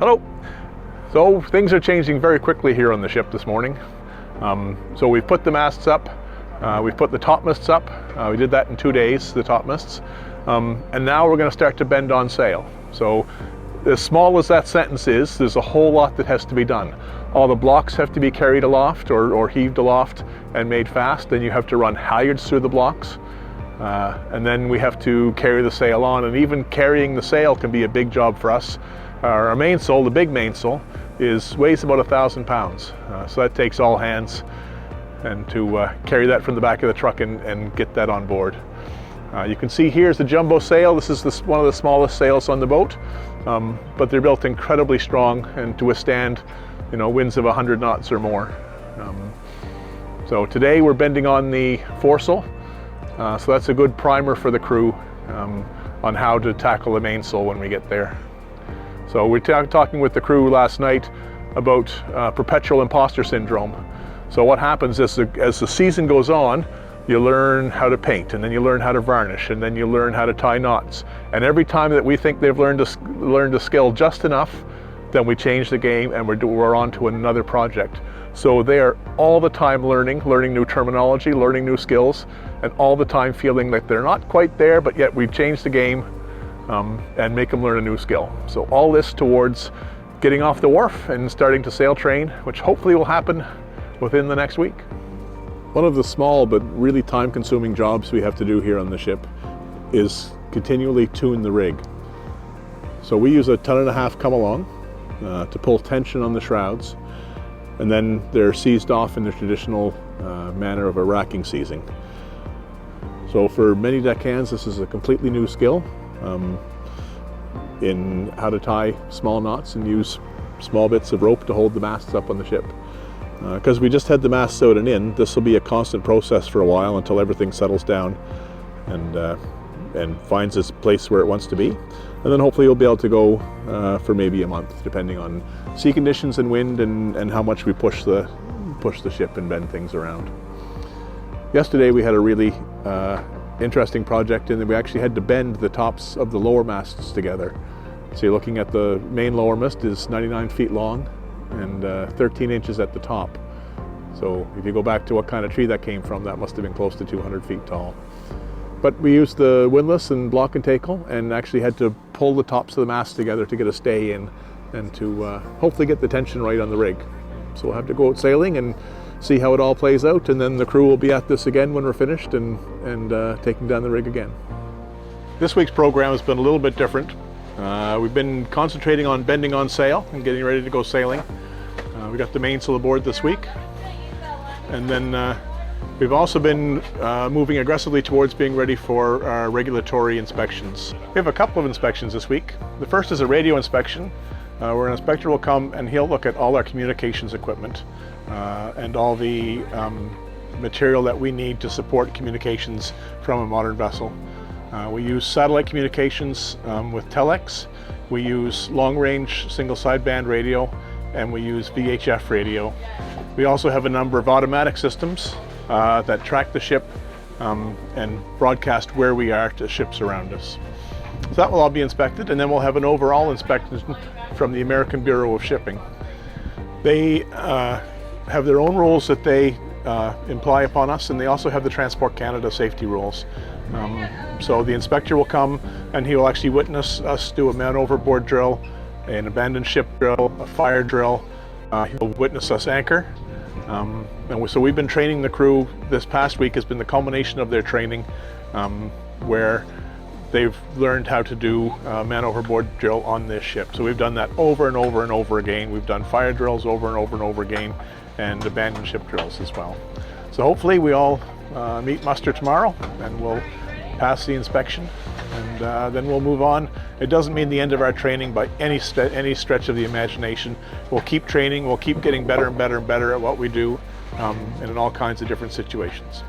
Hello. So things are changing very quickly here on the ship this morning. So we've put the masts up, we've put the topmasts up. We did that in 2 days, the topmasts. And now we're going to start to bend on sail. So as small as that sentence is, there's a whole lot that has to be done. All the blocks have to be carried aloft or heaved aloft and made fast. Then you have to run halyards through the blocks. And then we have to carry the sail on, and even carrying the sail can be a big job for us. Our mainsail, the big mainsail, weighs about 1,000 pounds. So that takes all hands, and to carry that from the back of the truck and get that on board. You can see here's the jumbo sail. This is one of the smallest sails on the boat, but they're built incredibly strong and to withstand, winds of 100 knots or more. So today we're bending on the foresail, so that's a good primer for the crew on how to tackle the mainsail when we get there. So we were talking with the crew last night about perpetual imposter syndrome. So what happens is as the season goes on, you learn how to paint, and then you learn how to varnish, and then you learn how to tie knots. And every time that we think they've learned a skill just enough, then we change the game and we're on to another project. So they are all the time learning new terminology, learning new skills, and all the time feeling like they're not quite there, but yet we've changed the game and make them learn a new skill. So all this towards getting off the wharf and starting to sail train, which hopefully will happen within the next week. One of the small but really time-consuming jobs we have to do here on the ship is continually tune the rig. So we use a 1.5 ton come along to pull tension on the shrouds, and then they're seized off in the traditional manner of a racking seizing. So for many deckhands, this is a completely new skill in how to tie small knots and use small bits of rope to hold the masts up on the ship. Because we just had the masts out and in, this will be a constant process for a while until everything settles down and finds its place where it wants to be. And then hopefully you'll be able to go for maybe a month, depending on sea conditions and wind and how much we push the ship and bend things around. Yesterday we had a really interesting project in that we actually had to bend the tops of the lower masts together. So you're looking at the main lower mast is 99 feet long and 13 inches at the top. So if you go back to what kind of tree that came from, that must have been close to 200 feet tall. But we used the windlass and block and tackle and actually had to pull the tops of the mast together to get a stay in and to hopefully get the tension right on the rig. So we'll have to go out sailing and see how it all plays out, and then the crew will be at this again when we're finished and taking down the rig again. This week's program has been a little bit different. We've been concentrating on bending on sail and getting ready to go sailing. We got the mainsail aboard this week, and then we've also been moving aggressively towards being ready for our regulatory inspections. We have a couple of inspections this week. The first is a radio inspection, where an inspector will come and he'll look at all our communications equipment and all the material that we need to support communications from a modern vessel. We use satellite communications with telex, we use long-range single sideband radio, and we use VHF radio. We also have a number of automatic systems that track the ship and broadcast where we are to ships around us. So that will all be inspected, and then we'll have an overall inspection from the American Bureau of Shipping. They have their own rules that they imply upon us, and they also have the Transport Canada safety rules. So the inspector will come and he will actually witness us do a man overboard drill, an abandoned ship drill, a fire drill. He'll witness us anchor. So we've been training the crew. This past week has been the culmination of their training, where they've learned how to do a man overboard drill on this ship. So we've done that over and over and over again. We've done fire drills over and over and over again, and abandoned ship drills as well. So hopefully we all meet muster tomorrow and we'll pass the inspection, and then we'll move on. It doesn't mean the end of our training by any stretch of the imagination. We'll keep training, we'll keep getting better and better and better at what we do, and in all kinds of different situations.